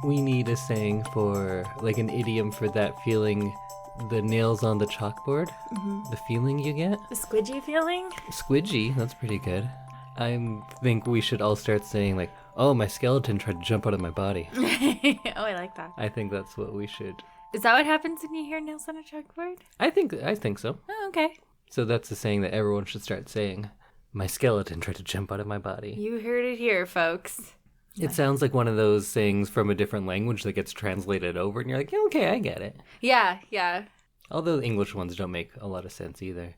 We need a saying for, like an idiom for that feeling, the nails on the chalkboard. The feeling you get. The squidgy feeling? Squidgy, that's pretty good. I think we should all start saying like, oh, my skeleton tried to jump out of my body. Oh, I like that. I think that's what we should. Is that what happens when you hear nails on a chalkboard? I think so. Oh, okay. So that's the saying that everyone should start saying. My skeleton tried to jump out of my body. You heard it here, folks. It sounds like one of those sayings from a different language that gets translated over, and you're like, yeah, okay, I get it. Yeah. Although the English ones don't make a lot of sense either.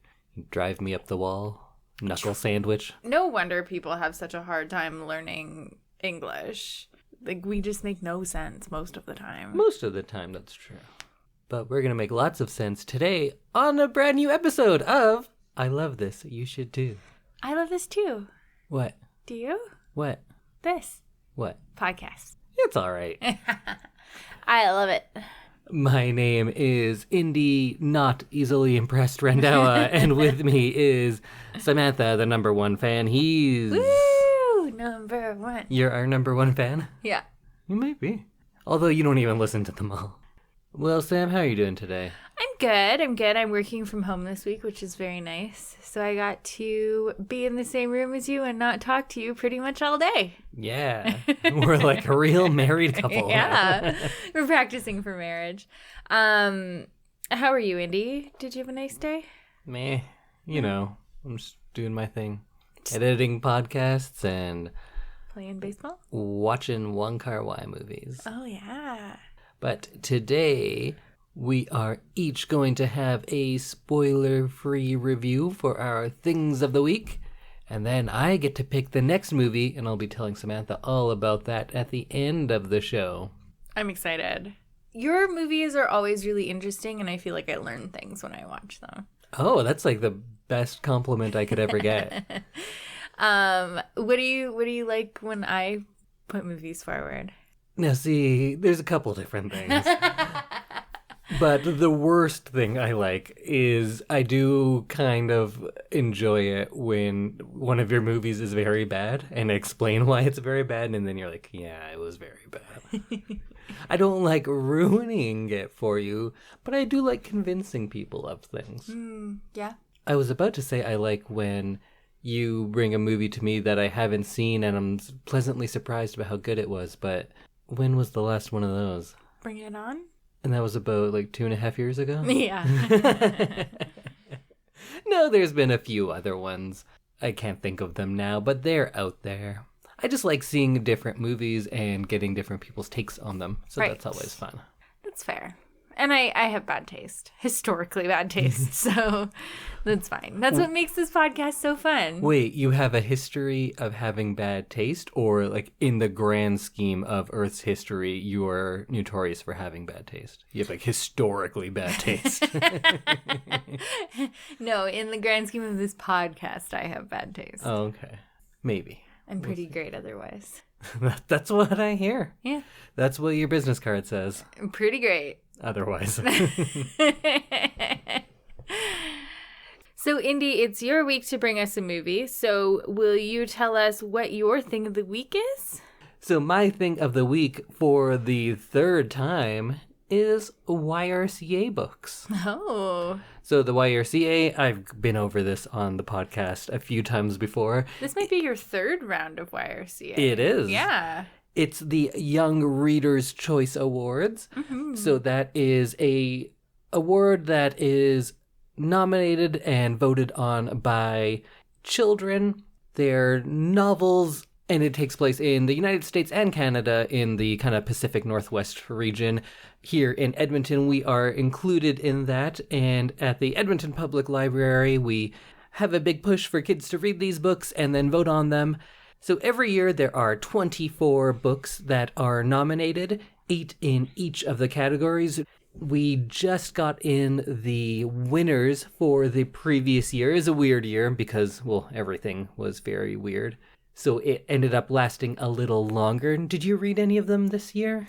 Drive me up the wall, knuckle sandwich. No wonder people have such a hard time learning English. Like, we just make no sense most of the time. Most of the time, that's true. But we're going to make lots of sense today on a brand new episode of I Love This, You Should Too. I love this too. What? Do you? What? This. What? Podcast. It's all right. I love it. My name is Indy, not easily impressed Randawa, and with me is Samantha, the number one fan. He's... Woo! Number one. You're our number one fan? Yeah. You might be. Although you don't even listen to them all. Well, Sam, how are you doing today? I'm good. I'm working from home this week, which is very nice. So I got to be in the same room as you and not talk to you pretty much all day. Yeah. We're like a real married couple. Yeah. We're practicing for marriage. How are you, Indy? Did you have a nice day? Meh. You know, I'm just doing my thing. Editing podcasts and... Playing baseball? Watching Wong Kar Wai movies. Oh, yeah. But today, we are each going to have a spoiler-free review for our Things of the Week. And then I get to pick the next movie, and I'll be telling Samantha all about that at the end of the show. I'm excited. Your movies are always really interesting, and I feel like I learn things when I watch them. Oh, that's like the best compliment I could ever get. What do you like when I put movies forward? Now, see, there's a couple different things. But the worst thing I like is I do kind of enjoy it when one of your movies is very bad and explain why it's very bad, and then you're like, yeah, it was very bad. I don't like ruining it for you, but I do like convincing people of things. Yeah. I was about to say I like when you bring a movie to me that I haven't seen and I'm pleasantly surprised about how good it was, but when was the last one of those? Bring It On? And that was about like 2.5 years ago? Yeah. No, there's been a few other ones. I can't think of them now, but they're out there. I just like seeing different movies and getting different people's takes on them. So Right. That's always fun. That's fair. And I have bad taste. Historically bad taste. So that's fine. That's what makes this podcast so fun. Wait, you have a history of having bad taste, or like in the grand scheme of Earth's history, you're notorious for having bad taste? You have like historically bad taste. No, in the grand scheme of this podcast, I have bad taste. Oh, okay. Maybe. I'm pretty great otherwise. That's what I hear. Yeah. That's what your business card says. I'm pretty great. Otherwise. So, Indy, it's your week to bring us a movie. So, will you tell us what your thing of the week is? So my thing of the week for the third time is YRCA books. Oh. So the YRCA, I've been over this on the podcast a few times before. This might be your third round of YRCA. It is. Yeah. It's the Young Reader's Choice Awards. Mm-hmm. So that is a award that is nominated and voted on by children. They're novels, and it takes place in the United States and Canada in the kind of Pacific Northwest region. Here in Edmonton, we are included in that, and at the Edmonton Public Library, we have a big push for kids to read these books and then vote on them. So every year there are 24 books that are nominated, 8 in each of the categories. We just got in the winners for the previous year. It was a weird year because, well, everything was very weird. So it ended up lasting a little longer. Did you read any of them this year?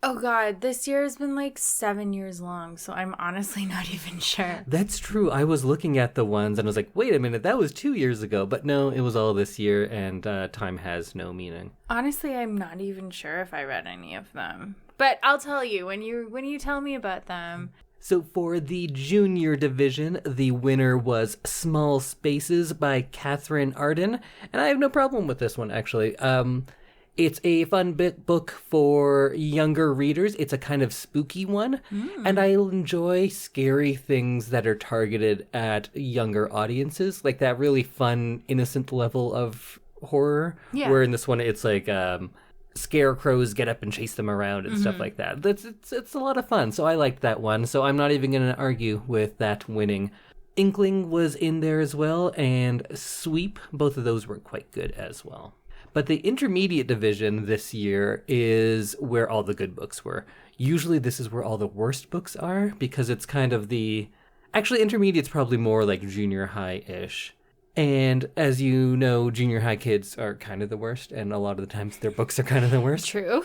Oh God, this year has been like 7 years long, so I'm honestly not even sure. That's true. I was looking at the ones and I was like, wait a minute, that was 2 years ago. But no, it was all this year, and time has no meaning. Honestly, I'm not even sure if I read any of them. But I'll tell you when you tell me about them. So for the junior division, the winner was Small Spaces by Catherine Arden. And I have no problem with this one, actually. It's a fun book for younger readers. It's a kind of spooky one. And I enjoy scary things that are targeted at younger audiences. Like that really fun, innocent level of horror. Yeah. Where in this one, it's like... scarecrows get up and chase them around and stuff like that. It's a lot of fun, so I liked that one. So I'm not even going to argue with that winning. Inkling was in there as well, and Sweep, both of those were quite good as well. But the intermediate division this year is where all the good books were. Usually this is where all the worst books are, because it's kind of the... Actually, intermediate's probably more like junior high-ish. And as you know, junior high kids are kind of the worst, and a lot of the times their books are kind of the worst. True.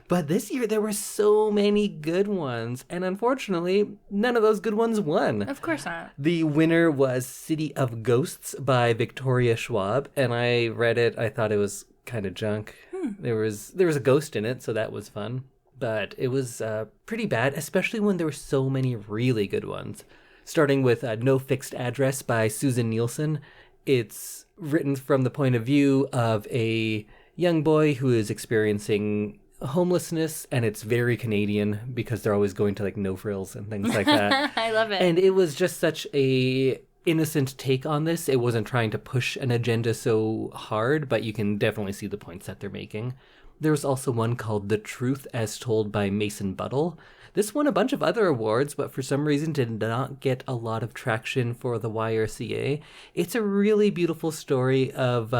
But this year there were so many good ones, and unfortunately, none of those good ones won. Of course not. The winner was City of Ghosts by Victoria Schwab, and I read it. I thought it was kind of junk. There was a ghost in it, so that was fun. But it was pretty bad, especially when there were so many really good ones. Starting with No Fixed Address by Susan Nielsen. It's written from the point of view of a young boy who is experiencing homelessness, and it's very Canadian because they're always going to like No Frills and things like that. I love it. And it was just such a innocent take on this. It wasn't trying to push an agenda so hard, but you can definitely see the points that they're making. There was also one called The Truth as Told by Mason Buttle. This won a bunch of other awards, but for some reason did not get a lot of traction for the YRCA. It's a really beautiful story of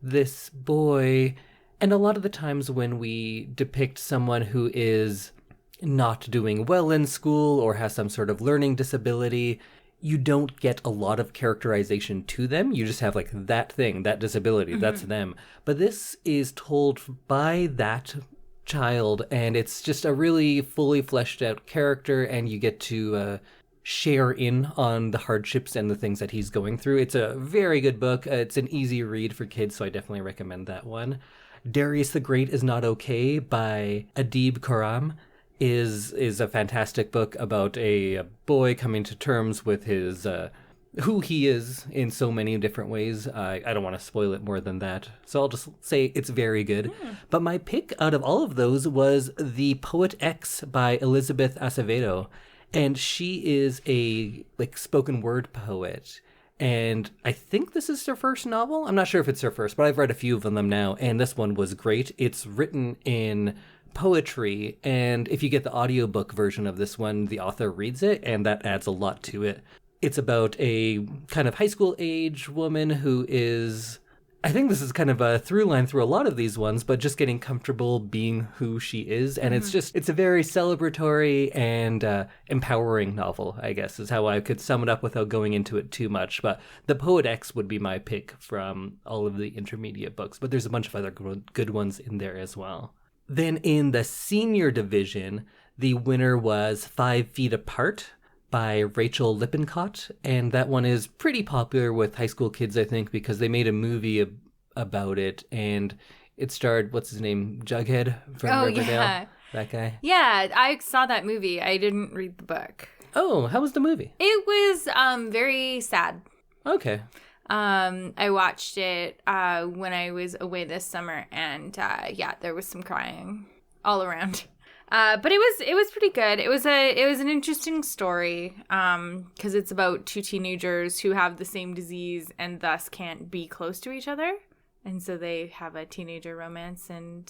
this boy, and a lot of the times when we depict someone who is not doing well in school or has some sort of learning disability, you don't get a lot of characterization to them. You just have like that thing, that disability, that's them. But this is told by that child, and it's just a really fully fleshed out character, and you get to share in on the hardships and the things that he's going through. It's a very good book. It's an easy read for kids, so I definitely recommend that one. Darius the Great is Not Okay by Adib Khorram is a fantastic book about a boy coming to terms with his who he is in so many different ways. I don't want to spoil it more than that, so I'll just say it's very good. But my pick out of all of those was The Poet X by Elizabeth Acevedo, and she is a like spoken word poet. And I think this is her first novel. I'm not sure if it's her first, but I've read a few of them now, and this one was great. It's written in poetry, and if you get the audiobook version of this one, the author reads it, and that adds a lot to it. It's about a kind of high school age woman who is, I think this is kind of a through line through a lot of these ones, but just getting comfortable being who she is. And it's a very celebratory and empowering novel, I guess, is how I could sum it up without going into it too much. But The Poet X would be my pick from all of the intermediate books, but there's a bunch of other good ones in there as well. Then in the senior division, the winner was 5 Feet Apart by Rachel Lippincott, and that one is pretty popular with high school kids, I think, because they made a movie about it, and it starred, what's his name, Jughead from Riverdale? Yeah. That guy? Yeah, I saw that movie. I didn't read the book. Oh, how was the movie? It was very sad. Okay. I watched it when I was away this summer, and there was some crying all around. But it was pretty good. It was an interesting story because it's about 2 teenagers who have the same disease and thus can't be close to each other, and so they have a teenager romance, and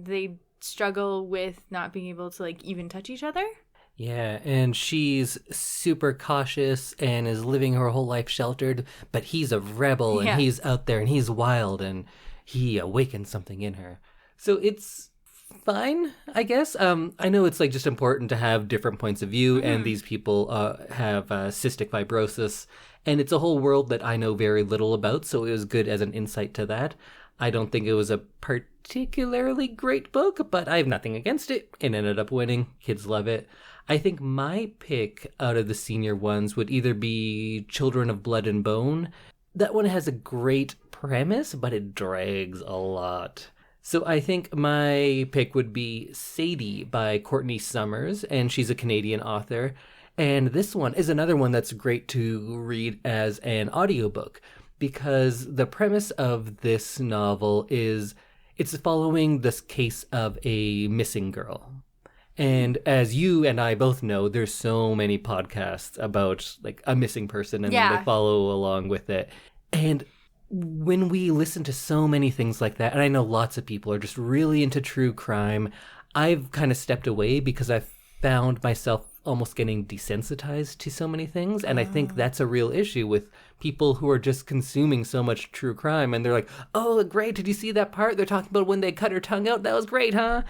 they struggle with not being able to like even touch each other. Yeah, and she's super cautious and is living her whole life sheltered, but he's a rebel and he's out there and he's wild and he awakens something in her. So it's fine, I guess. I know it's like just important to have different points of view, and these people have cystic fibrosis, and it's a whole world that I know very little about, so it was good as an insight to that. I don't think it was a particularly great book, but I have nothing against it. It ended up winning. Kids love it. I think my pick out of the senior ones would either be Children of Blood and Bone. That one has a great premise, but it drags a lot. So I think my pick would be Sadie by Courtney Summers, and she's a Canadian author. And this one is another one that's great to read as an audiobook, because the premise of this novel is it's following this case of a missing girl. And as you and I both know, there's so many podcasts about like a missing person, and they follow along with it. And when we listen to so many things like that, and I know lots of people are just really into true crime, I've kind of stepped away because I've found myself almost getting desensitized to so many things. And I think that's a real issue with people who are just consuming so much true crime. And they're like, oh, great. Did you see that part? They're talking about when they cut her tongue out. That was great, huh?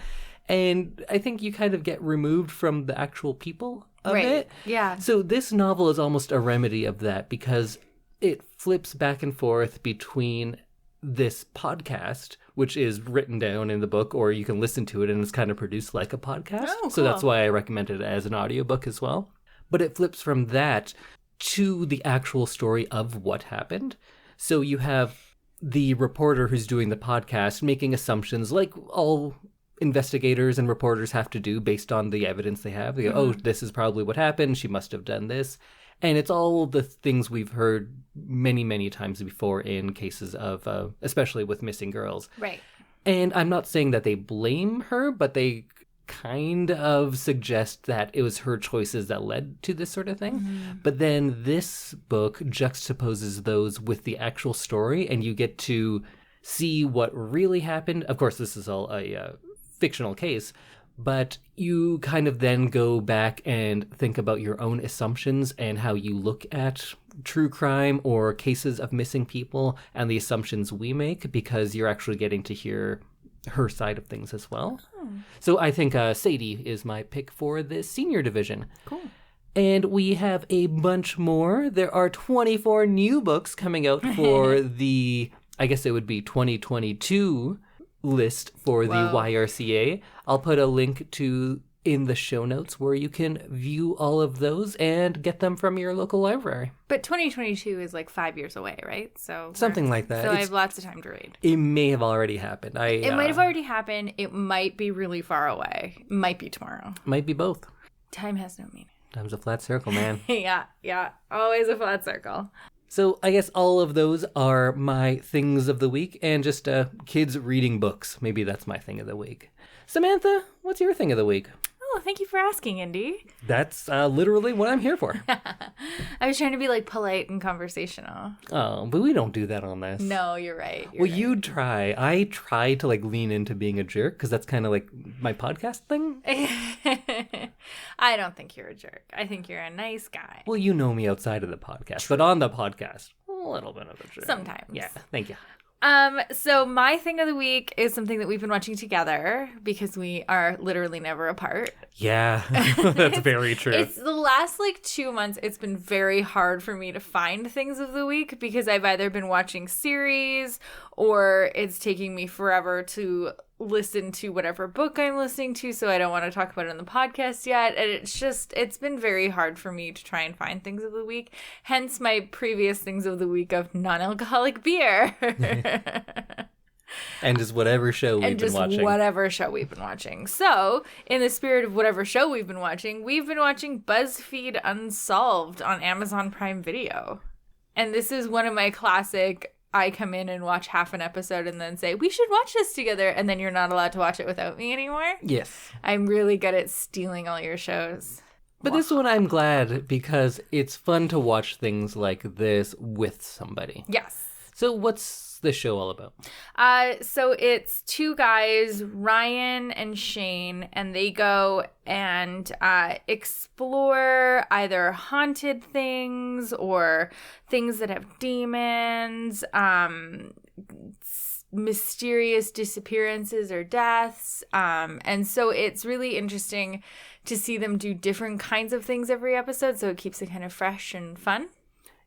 And I think you kind of get removed from the actual people of it. Yeah. So this novel is almost a remedy of that, because it flips back and forth between this podcast, which is written down in the book, or you can listen to it and it's kind of produced like a podcast. Oh, cool. So that's why I recommend it as an audiobook as well. But it flips from that to the actual story of what happened. So you have the reporter who's doing the podcast making assumptions like all investigators and reporters have to do based on the evidence they have. They go, oh, this is probably what happened. She must have done this. And it's all the things we've heard many, many times before in cases of, especially with missing girls. Right. And I'm not saying that they blame her, but they kind of suggest that it was her choices that led to this sort of thing. Mm-hmm. But then this book juxtaposes those with the actual story, and you get to see what really happened. Of course, this is all a fictional case, but you kind of then go back and think about your own assumptions and how you look at true crime or cases of missing people and the assumptions we make, because you're actually getting to hear her side of things as well. So I think Sadie is my pick for the senior division. Cool. And we have a bunch more. There are 24 new books coming out for the, I guess it would be 2022 list for the YRCA. I'll put a link to in the show notes where you can view all of those and get them from your local library. But 2022 is like 5 years away, right? So something like that. So I have lots of time to read. It may have already happened. It might have already happened. It might be really far away. It might be tomorrow. Might be both. Time has no meaning. Time's a flat circle, man. Yeah. Always a flat circle. So I guess all of those are my things of the week, and just kids reading books. Maybe that's my thing of the week. Samantha, what's your thing of the week? Oh, thank you for asking, Indy. That's literally what I'm here for. I was trying to be like polite and conversational. Oh, but we don't do that on this. No, you're right. You try. I try to like lean into being a jerk because that's kind of like my podcast thing. I don't think you're a jerk. I think you're a nice guy. Well, you know me outside of the podcast, but on the podcast, a little bit of a jerk. Sometimes. Yeah, thank you. So my thing of the week is something that we've been watching together because we are literally never apart. Yeah, that's very true. It's the last 2 months, it's been very hard for me to find things of the week because I've either been watching series or it's taking me forever to listen to whatever book I'm listening to, so I don't want to talk about it on the podcast yet. And it's been very hard for me to try and find things of the week. Hence my previous things of the week of non-alcoholic beer. And just whatever show we've been watching. Whatever show we've been watching. So, in the spirit of whatever show we've been watching Buzzfeed Unsolved on Amazon Prime Video. And this is one of my classic, I come in and watch half an episode and then say, we should watch this together, and then you're not allowed to watch it without me anymore. Yes. I'm really good at stealing all your shows. But this one I'm glad because it's fun to watch things like this with somebody. Yes. So what's this show all about? So it's two guys, Ryan and Shane, and they go and explore either haunted things or things that have demons, mysterious disappearances or deaths. And so it's really interesting to see them do different kinds of things every episode, so it keeps it kind of fresh and fun.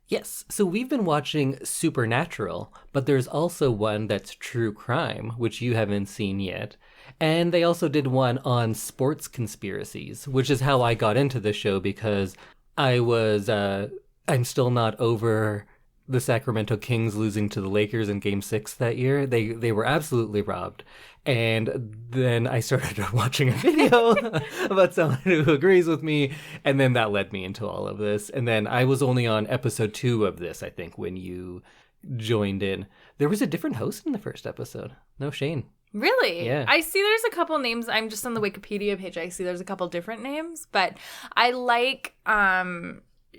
Yes, so we've been watching Supernatural, but there's also one that's True Crime, which you haven't seen yet. And they also did one on sports conspiracies, which is how I got into the show because I'm still not over the Sacramento Kings losing to the Lakers in Game 6 that year. They were absolutely robbed. And then I started watching a video about someone who agrees with me, and then that led me into all of this. And then I was only on episode 2 of this, I think, when you joined in. There was a different host in the first episode. No Shane. Really? Yeah. I see there's a couple names. I'm just on the Wikipedia page. I see there's a couple different names, but I like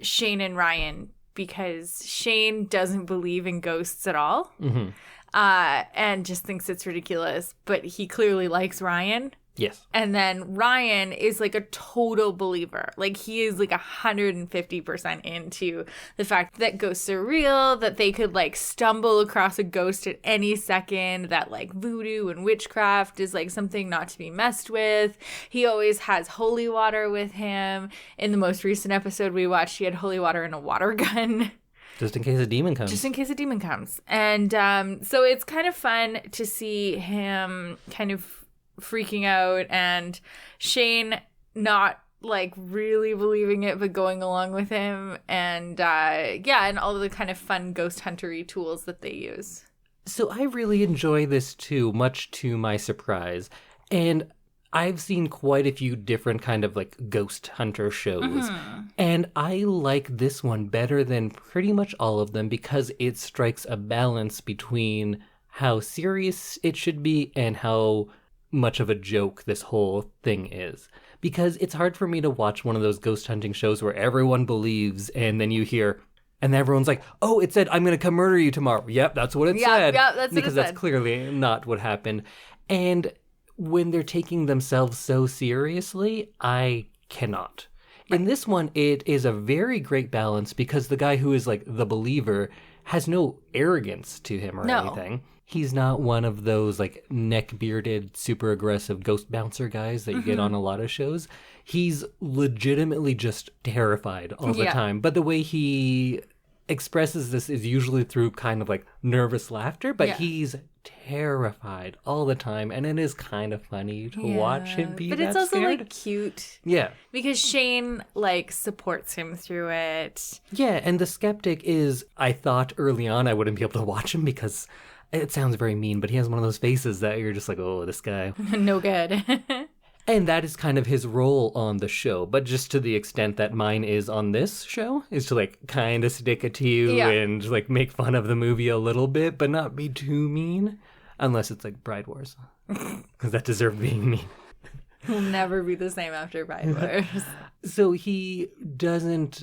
Shane and Ryan because Shane doesn't believe in ghosts at all. Mm-hmm. And just thinks it's ridiculous, but he clearly likes Ryan. Yes. And then Ryan is like a total believer. Like he is like 150% into the fact that ghosts are real, that they could like stumble across a ghost at any second, that like voodoo and witchcraft is like something not to be messed with. He always has holy water with him. In the most recent episode we watched, he had holy water and a water gun. Just in case a demon comes. Just in case a demon comes. And so it's kind of fun to see him kind of freaking out and Shane not like really believing it but going along with him. And and all the kind of fun ghost huntery tools that they use. So I really enjoy this too, much to my surprise. And I've seen quite a few different kind of like ghost hunter shows. Mm-hmm. And I like this one better than pretty much all of them because it strikes a balance between how serious it should be and how much of a joke this whole thing is. Because it's hard for me to watch one of those ghost hunting shows where everyone believes and then you hear, and everyone's like, oh, it said, I'm going to come murder you tomorrow. Yep, that's what it said. Yeah, that's what it said. Because that's clearly not what happened. And when they're taking themselves so seriously, I cannot. Right. In this one, it is a very great balance because the guy who is like the believer has no arrogance to him or anything. He's not one of those like neck-bearded, super aggressive ghost bouncer guys that you get on a lot of shows. He's legitimately just terrified all the time. But the way he expresses this is usually through kind of like nervous laughter, but he's terrified all the time, and it is kind of funny to watch him be that scared. But it's also like cute. Yeah. Because Shane like supports him through it. Yeah, and the skeptic is, I thought early on I wouldn't be able to watch him because it sounds very mean, but he has one of those faces that you're just like, oh, this guy. No good. And that is kind of his role on the show, but just to the extent that mine is on this show, is to like kind of stick it to you and like make fun of the movie a little bit, but not be too mean, unless it's like Bride Wars, because that deserved being mean. We'll never be the same after Bride Wars. So he doesn't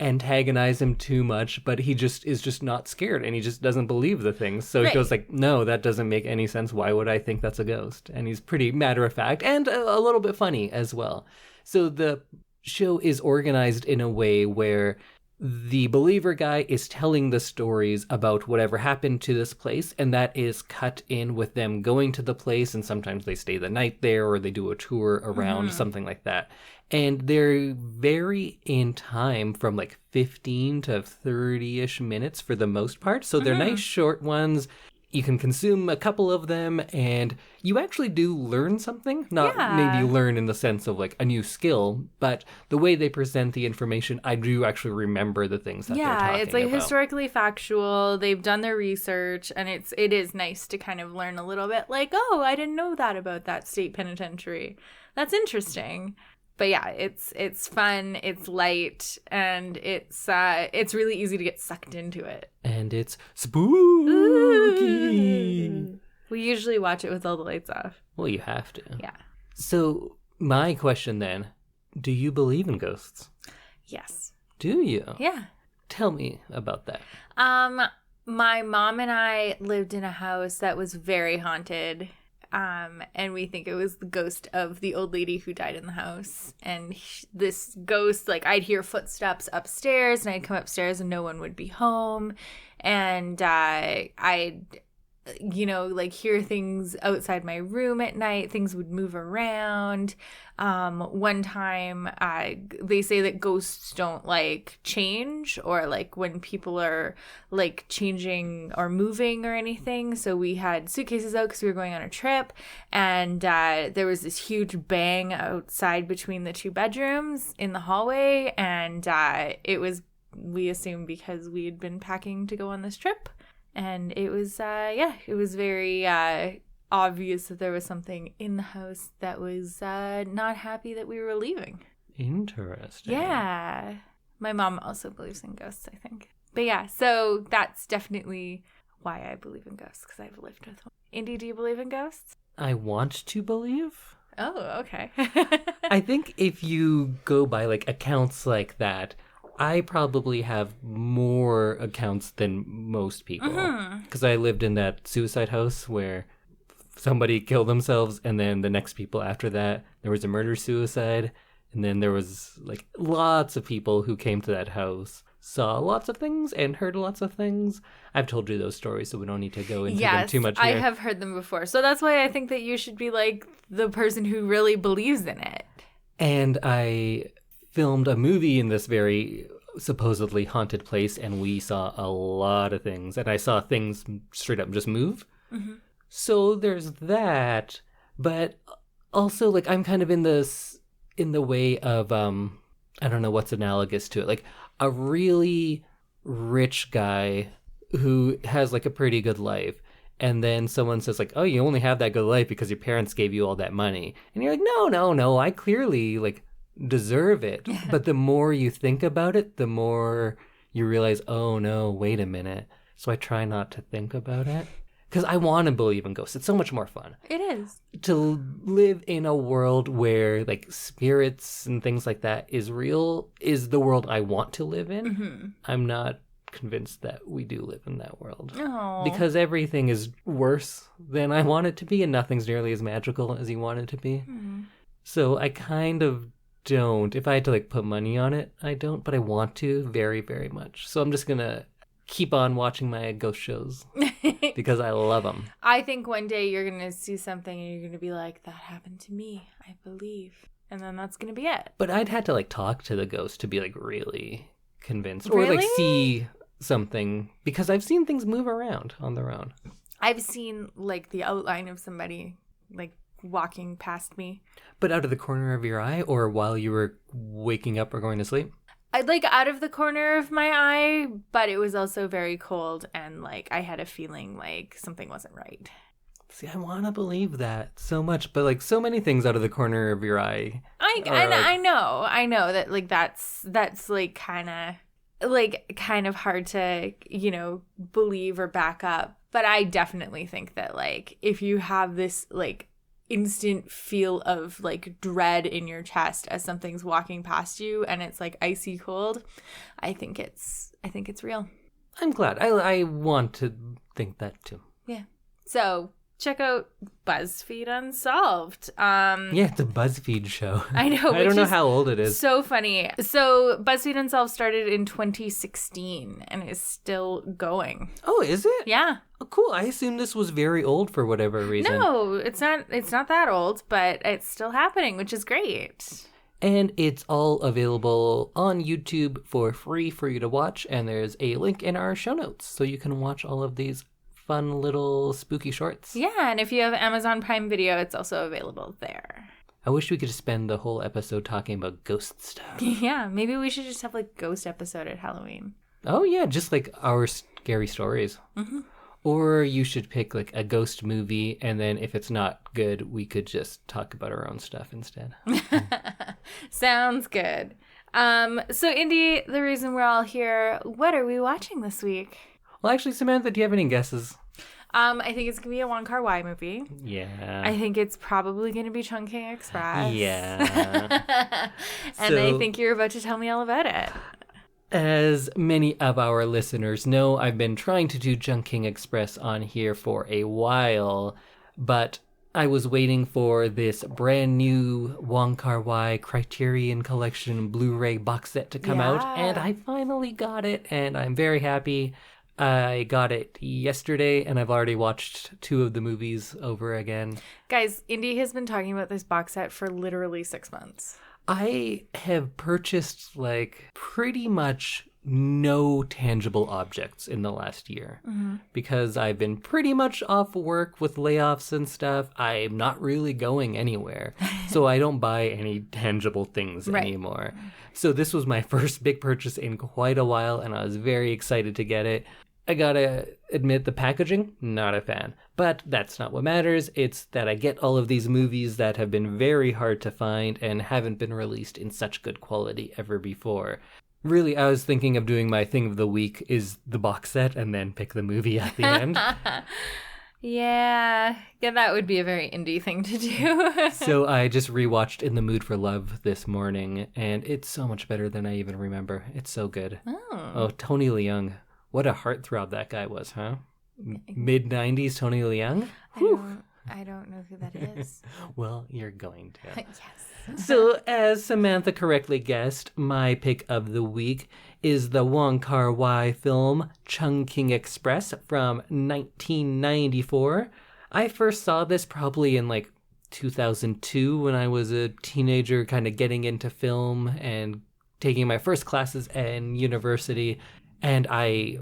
antagonize him too much, but he is just not scared, and he just doesn't believe the things. So he goes like, no, that doesn't make any sense. Why would I think that's a ghost? And he's pretty matter of fact and a little bit funny as well. So the show is organized in a way where the believer guy is telling the stories about whatever happened to this place, and that is cut in with them going to the place, and sometimes they stay the night there or they do a tour around, something like that. And they're very in time from like 15 to 30-ish minutes for the most part. So they're nice short ones. You can consume a couple of them and you actually do learn something. Not maybe learn in the sense of like a new skill, but the way they present the information, I do actually remember the things that they're talking about. Yeah, it's like historically factual. They've done their research and it is nice to kind of learn a little bit like, oh, I didn't know that about that state penitentiary. That's interesting. But yeah, it's fun, it's light, and it's really easy to get sucked into it. And it's spooky. Ooh. We usually watch it with all the lights off. Well, you have to. Yeah. So my question then, do you believe in ghosts? Yes. Do you? Yeah. Tell me about that. My mom and I lived in a house that was very haunted. And we think it was the ghost of the old lady who died in the house. And this ghost, like, I'd hear footsteps upstairs, and I'd come upstairs and no one would be home. And I'd like hear things outside my room at night. Things would move around. One time, they say that ghosts don't like change or like when people are like changing or moving or anything. So we had suitcases out because we were going on a trip, and there was this huge bang outside between the two bedrooms in the hallway, and it was, we assumed, because we had been packing to go on this trip. And it was, it was very obvious that there was something in the house that was not happy that we were leaving. Interesting. Yeah. My mom also believes in ghosts, I think. But yeah, so that's definitely why I believe in ghosts, because I've lived with one. Indy, do you believe in ghosts? I want to believe. Oh, okay. I think if you go by like accounts like that, I probably have more accounts than most people. Because I lived in that suicide house where somebody killed themselves, and then the next people after that, there was a murder-suicide, and then there was like lots of people who came to that house, saw lots of things, and heard lots of things. I've told you those stories, so we don't need to go into them too much here. I have heard them before. So that's why I think that you should be like the person who really believes in it. And I filmed a movie in this very supposedly haunted place, and we saw a lot of things, and I saw things straight up just move. So there's that, but also like I'm kind of in the way of I don't know what's analogous to it, like a really rich guy who has like a pretty good life, and then someone says like, oh, you only have that good life because your parents gave you all that money, and you're like, no, I clearly like deserve it. But the more you think about it, the more you realize, oh no, wait a minute. So I try not to think about it, because I want to believe in ghosts. It's so much more fun. It is. To live in a world where like spirits and things like that is real is the world I want to live in. I'm not convinced that we do live in that world. Oh. Because everything is worse than I want it to be, and nothing's nearly as magical as you want it to be. So I kind of don't. If I had to like put money on it, I don't, but I want to very, very much. So I'm just gonna keep on watching my ghost shows because I love them. I think one day you're gonna see something and you're gonna be like, that happened to me, I believe, and then that's gonna be it. But I'd had to like talk to the ghost to be like really convinced, or like see something, because I've seen things move around on their own. I've seen like the outline of somebody like walking past me. But out of the corner of your eye, or while you were waking up or going to sleep? I'd like out of the corner of my eye, but it was also very cold, and like I had a feeling like something wasn't right. See, I want to believe that so much, but like so many things out of the corner of your eye. I know that like that's like kind of hard to, believe or back up. But I definitely think that like if you have this like instant feel of like dread in your chest as something's walking past you and it's like icy cold, I think it's real. I'm glad. I want to think that too. Yeah. So check out Buzzfeed Unsolved. Yeah, it's a Buzzfeed show. I know. I don't know how old it is. So funny. So Buzzfeed Unsolved started in 2016 and is still going. Oh, is it? Yeah. Oh, cool. I assumed this was very old for whatever reason. No, it's not. It's not that old, but it's still happening, which is great. And it's all available on YouTube for free for you to watch. And there's a link in our show notes so you can watch all of these fun little spooky shorts. Yeah, and if you have Amazon Prime Video, it's also available there. I wish we could spend the whole episode talking about ghost stuff. Yeah, maybe we should just have like ghost episode at Halloween. Oh yeah, just like our scary stories. Mm-hmm. Or you should pick like a ghost movie, and then if it's not good, we could just talk about our own stuff instead. Sounds good. So Indy, the reason we're all here, what are we watching this week? Well, actually, Samantha, do you have any guesses? I think it's going to be a Wong Kar Wai movie. Yeah. I think it's probably going to be Chungking Express. Yeah. And I think you're about to tell me all about it. As many of our listeners know, I've been trying to do Chungking Express on here for a while, but I was waiting for this brand new Wong Kar Wai Criterion Collection Blu-ray box set to come out, and I finally got it, and I'm very happy. I got it yesterday, and I've already watched 2 of the movies over again. Guys, Indy has been talking about this box set for literally 6 months. I have purchased, like, pretty much no tangible objects in the last year. Because I've been pretty much off work with layoffs and stuff. I'm not really going anywhere. So I don't buy any tangible things anymore. So this was my first big purchase in quite a while, and I was very excited to get it. I gotta admit, the packaging, not a fan. But that's not what matters. It's that I get all of these movies that have been very hard to find and haven't been released in such good quality ever before. Really, I was thinking of doing my thing of the week is the box set and then pick the movie at the end. Yeah, that would be a very indie thing to do. So I just rewatched In the Mood for Love this morning, and it's so much better than I even remember. It's so good. Oh, Tony Leung. What a heartthrob that guy was, huh? Mid-90s Tony Leung? I don't know who that is. Well, you're going to. Yes. So, as Samantha correctly guessed, my pick of the week is the Wong Kar Wai film Chungking Express from 1994. I first saw this probably in like 2002 when I was a teenager, kind of getting into film and taking my first classes in university. And I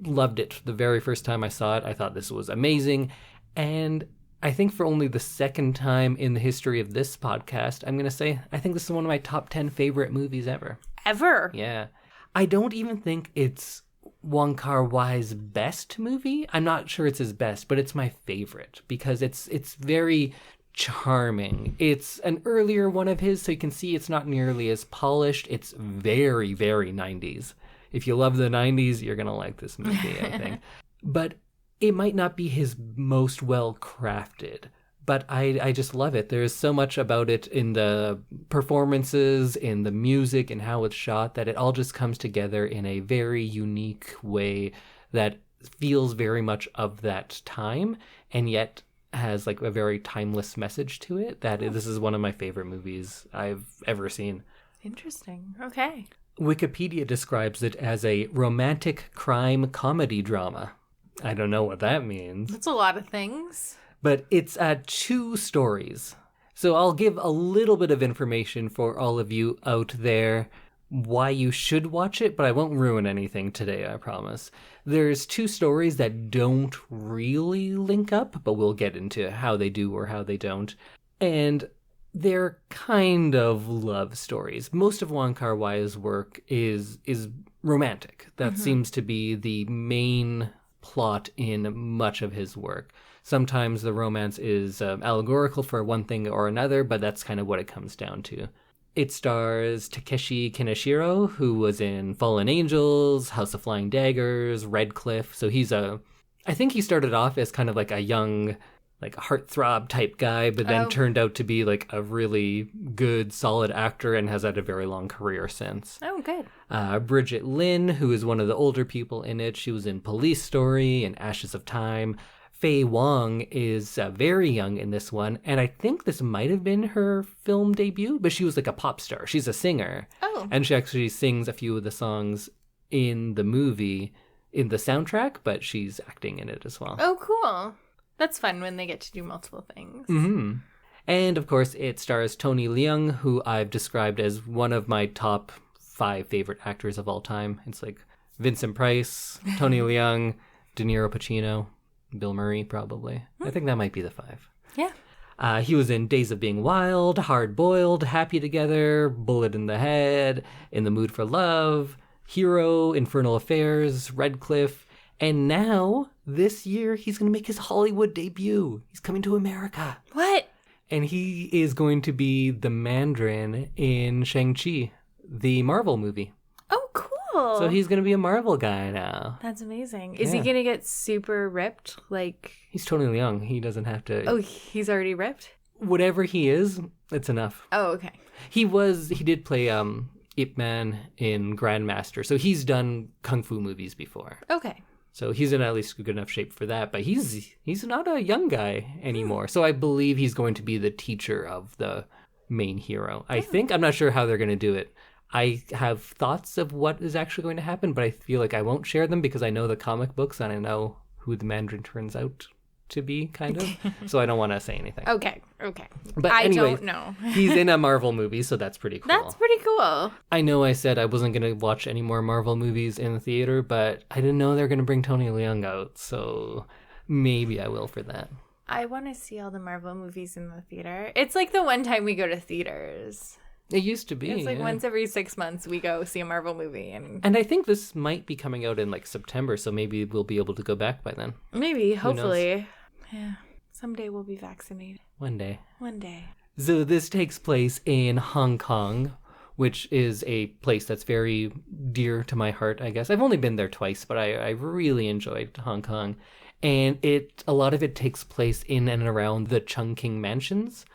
loved it the very first time I saw it. I thought this was amazing. And I think for only the second time in the history of this podcast, I'm going to say I think this is one of my top 10 favorite movies ever. Ever? Yeah. I don't even think it's Wong Kar Wai's best movie. I'm not sure it's his best, but it's my favorite because it's very charming. It's an earlier one of his, so you can see it's not nearly as polished. It's very, very 90s. If you love the 90s, you're going to like this movie, I think. But it might not be his most well-crafted, but I just love it. There's so much about it in the performances, in the music, and how it's shot that it all just comes together in a very unique way that feels very much of that time and yet has like a very timeless message to it. This is one of my favorite movies I've ever seen. Interesting. Okay. Wikipedia describes it as a romantic crime comedy drama. I don't know what that means. That's a lot of things. But it's 2 stories. So I'll give a little bit of information for all of you out there why you should watch it, but I won't ruin anything today, I promise. There's 2 stories that don't really link up, but we'll get into how they do or how they don't. And they're kind of love stories. Most of Wong Kar Wai's work is romantic. That seems to be the main plot in much of his work. Sometimes the romance is allegorical for one thing or another, but that's kind of what it comes down to. It stars Takeshi Kaneshiro, who was in Fallen Angels, House of Flying Daggers, Red Cliff. So I think he started off as kind of like a young, like heartthrob type guy, but then turned out to be like a really good, solid actor and has had a very long career since. Oh, good. Bridget Lin, who is one of the older people in it. She was in Police Story and Ashes of Time. Faye Wong is very young in this one, and I think this might have been her film debut, but she was like a pop star. She's a singer. Oh. And she actually sings a few of the songs in the movie, in the soundtrack, but she's acting in it as well. Oh, cool. That's fun when they get to do multiple things. Mm-hmm. And, of course, it stars Tony Leung, who I've described as one of my top 5 favorite actors of all time. It's like Vincent Price, Tony Leung, De Niro, Pacino, Bill Murray, probably. I think that might be the 5. Yeah. He was in Days of Being Wild, Hard Boiled, Happy Together, Bullet in the Head, In the Mood for Love, Hero, Infernal Affairs, Red Cliff, and now, this year, he's going to make his Hollywood debut. He's coming to America. What? And he is going to be the Mandarin in Shang-Chi, the Marvel movie. Oh, cool. So he's going to be a Marvel guy now. That's amazing. Is he going to get super ripped? Like, he's Tony Leung. He doesn't have to... Oh, he's already ripped? Whatever he is, it's enough. Oh, okay. He did play Ip Man in Grandmaster. So he's done Kung Fu movies before. Okay. So he's in at least good enough shape for that, but he's not a young guy anymore. So I believe he's going to be the teacher of the main hero. I think. I'm not sure how they're going to do it. I have thoughts of what is actually going to happen, but I feel like I won't share them because I know the comic books and I know who the Mandarin turns out to be, kind of. So I don't want to say anything. Okay. But I anyways, don't know. he's in a Marvel movie, so that's pretty cool. That's pretty cool. I know I said I wasn't going to watch any more Marvel movies in the theater, but I didn't know they were going to bring Tony Leung out, so maybe I will for that. I want to see all the Marvel movies in the theater. It's like the one time we go to theaters. It used to be. It's like once every 6 months we go see a Marvel movie. And I think this might be coming out in like September, so maybe we'll be able to go back by then. Maybe, hopefully. Yeah. Someday we'll be vaccinated. One day. So this takes place in Hong Kong, which is a place that's very dear to my heart, I guess. I've only been there twice, but I really enjoyed Hong Kong. And a lot of it takes place in and around the Chungking mansions,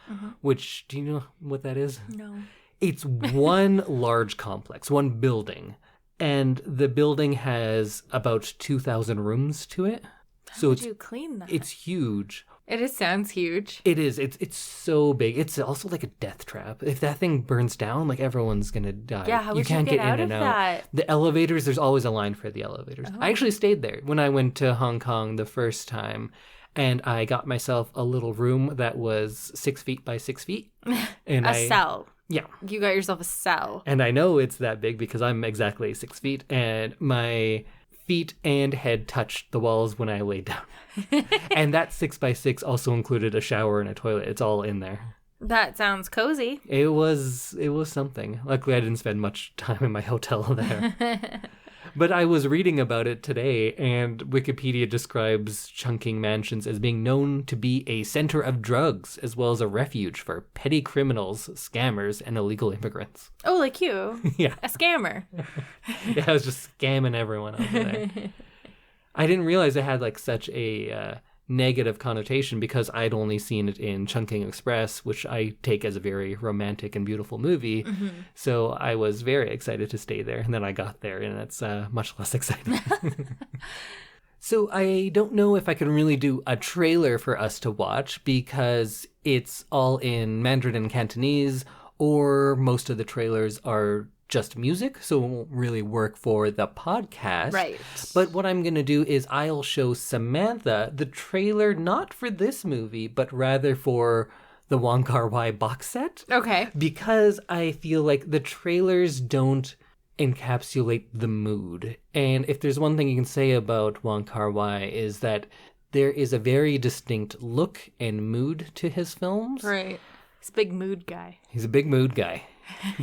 which, do you know what that is? No. It's one large complex, one building, and the building has about 2,000 rooms to it. How would you clean that? It's huge. It sounds huge. It is. It's so big. It's also like a death trap. If that thing burns down, like everyone's gonna die. Yeah, how would you get out of that? The elevators, there's always a line for the elevators. I actually stayed there when I went to Hong Kong the first time. And I got myself a little room that was 6 feet by 6 feet. And a cell. Yeah. You got yourself a cell. And I know it's that big because I'm exactly 6 feet. And my feet and head touched the walls when I laid down. And that 6 by 6 also included a shower and a toilet. It's all in there. That sounds cozy. It was something. Luckily, I didn't spend much time in my hotel there. But I was reading about it today, and Wikipedia describes Chungking Mansions as being known to be a center of drugs, as well as a refuge for petty criminals, scammers, and illegal immigrants. Oh, like you. Yeah. A scammer. Yeah, I was just scamming everyone over there. I didn't realize it had like such a negative connotation because I'd only seen it in Chungking Express, which I take as a very romantic and beautiful movie. So I was very excited to stay there, and then I got there, and it's much less exciting. So I don't know if I can really do a trailer for us to watch because it's all in Mandarin and Cantonese, or most of the trailers are just music, so it won't really work for the podcast. Right. But what I'm going to do is I'll show Samantha the trailer, not for this movie, but rather for the Wong Kar Wai box set. Okay. Because I feel like the trailers don't encapsulate the mood. And if there's one thing you can say about Wong Kar Wai is that there is a very distinct look and mood to his films. Right. He's a big mood guy. He's a big mood guy.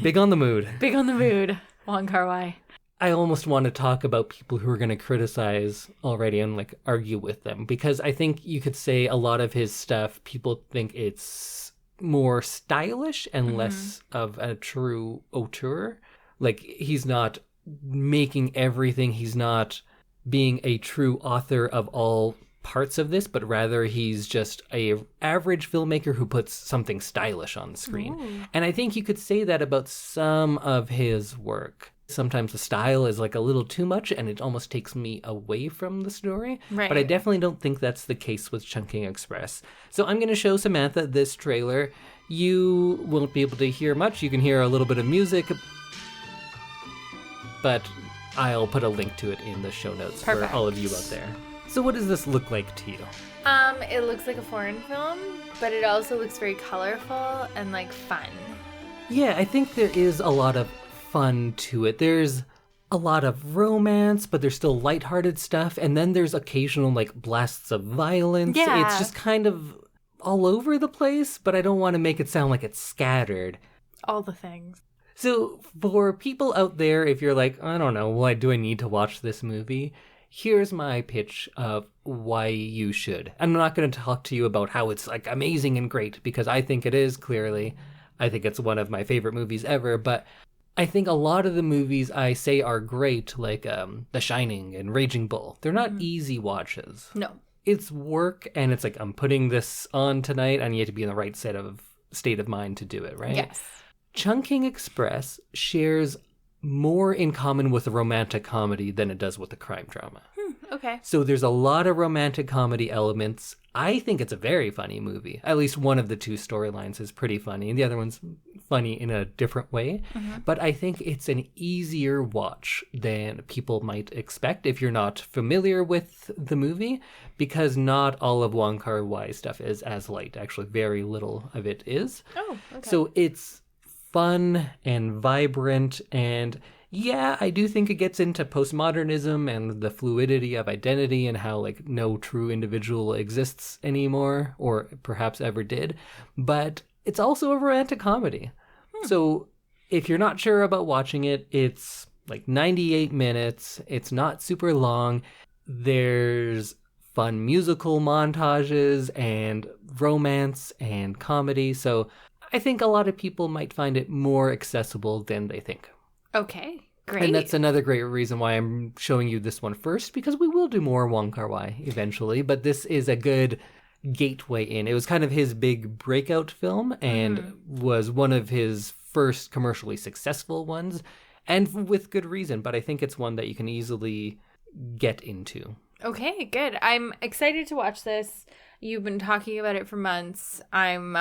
Big on the mood. Big on the mood. Wong Kar Wai. I almost want to talk about people who are going to criticize already and like argue with them, because I think you could say a lot of his stuff, people think it's more stylish and less of a true auteur. Like, he's not making everything. He's not being a true author of all parts of this, but rather he's just a average filmmaker who puts something stylish on the screen. Ooh. And I think you could say that about some of his work. Sometimes the style is like a little too much and it almost takes me away from the story. Right. But I definitely don't think that's the case with Chungking Express. So I'm going to show Samantha this trailer. You won't be able to hear much. You can hear a little bit of music, but I'll put a link to it in the show notes. Perfect. For all of you out there. So what does this look like to you? It looks like a foreign film, but it also looks very colorful and like fun. Yeah, I think there is a lot of fun to it. There's a lot of romance, but there's still lighthearted stuff, and then there's occasional like blasts of violence. Yeah. It's just kind of all over the place, but I don't want to make it sound like it's scattered. All the things. So for people out there, if you're like, I don't know, why do I need to watch this movie? Here's my pitch of why you should. I'm not going to talk to you about how it's like amazing and great, because I think it is, clearly. I think it's one of my favorite movies ever, but I think a lot of the movies I say are great, like The Shining and Raging Bull, they're not easy watches. No. It's work, and it's like, I'm putting this on tonight, and you have to be in the right state of mind to do it, right? Yes. Chungking Express shares more in common with a romantic comedy than it does with a crime drama. Okay. So there's a lot of romantic comedy elements. I think it's a very funny movie. At least one of the two storylines is pretty funny, and the other one's funny in a different way. But I think it's an easier watch than people might expect if you're not familiar with the movie, because not all of Wong Kar Wai stuff is as light. Actually, very little of it is. Oh, okay. So it's fun and vibrant, and yeah, I do think it gets into postmodernism and the fluidity of identity and how like no true individual exists anymore, or perhaps ever did. But it's also a romantic comedy. So if you're not sure about watching it, it's like 98 minutes. It's not super long. There's fun musical montages and romance and comedy. So I think a lot of people might find it more accessible than they think. Okay, great. And that's another great reason why I'm showing you this one first, because we will do more Wong Kar Wai eventually, but this is a good gateway in. It was kind of his big breakout film and was one of his first commercially successful ones, and with good reason, but I think it's one that you can easily get into. Okay, good. I'm excited to watch this. You've been talking about it for months. I'm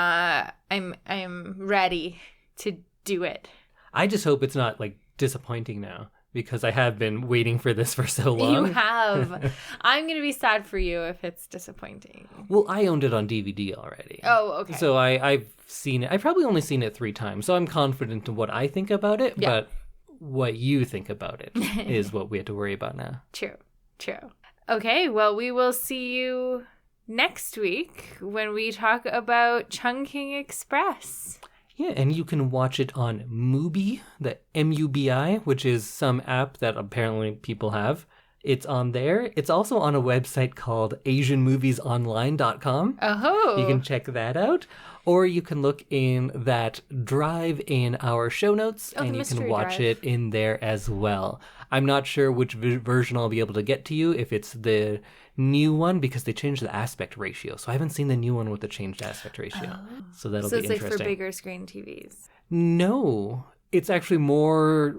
ready to do it. I just hope it's not like disappointing now, because I have been waiting for this for so long. You have. I'm going to be sad for you if it's disappointing. Well, I owned it on DVD already. Oh, okay. So I've seen it. I've probably only seen it 3 times, so I'm confident in what I think about it, Yeah. but what you think about it is what we have to worry about now. True. Okay, well, we will see you next week when we talk about Chungking Express. Yeah, and you can watch it on Mubi, the MUBI, which is some app that apparently people have. It's on there. It's also on a website called AsianMoviesOnline.com. Oh. You can check that out. Or you can look in that drive in our show notes, and you can watch drive. it in there as well. I'm not sure which version I'll be able to get to you, if it's the new one, because they changed the aspect ratio. So I haven't seen the new one with the changed aspect ratio. So that'll be So it's interesting. like for bigger screen TVs. No, it's actually more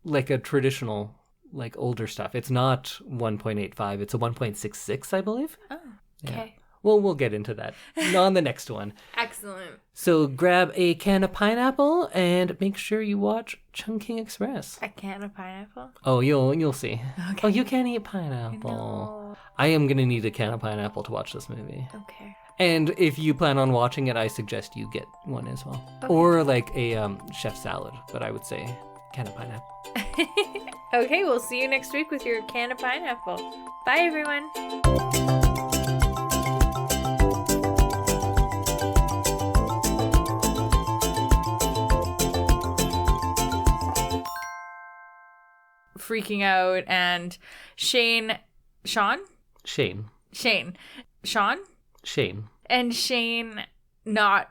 like a traditional, like older stuff. It's not 1.85, it's a 1.66, I believe. Oh, okay. Well, we'll get into that on the next one. Excellent. So grab a can of pineapple and make sure you watch Chungking Express. A can of pineapple? Oh, you'll see. Okay. Oh, you can't eat pineapple. No. I am going to need a can of pineapple to watch this movie. Okay. And if you plan on watching it, I suggest you get one as well. Okay. Or like a chef salad, but I would say can of pineapple. Okay, we'll see you next week with your can of pineapple. Bye, everyone. Freaking out, and Shane Shane and Shane not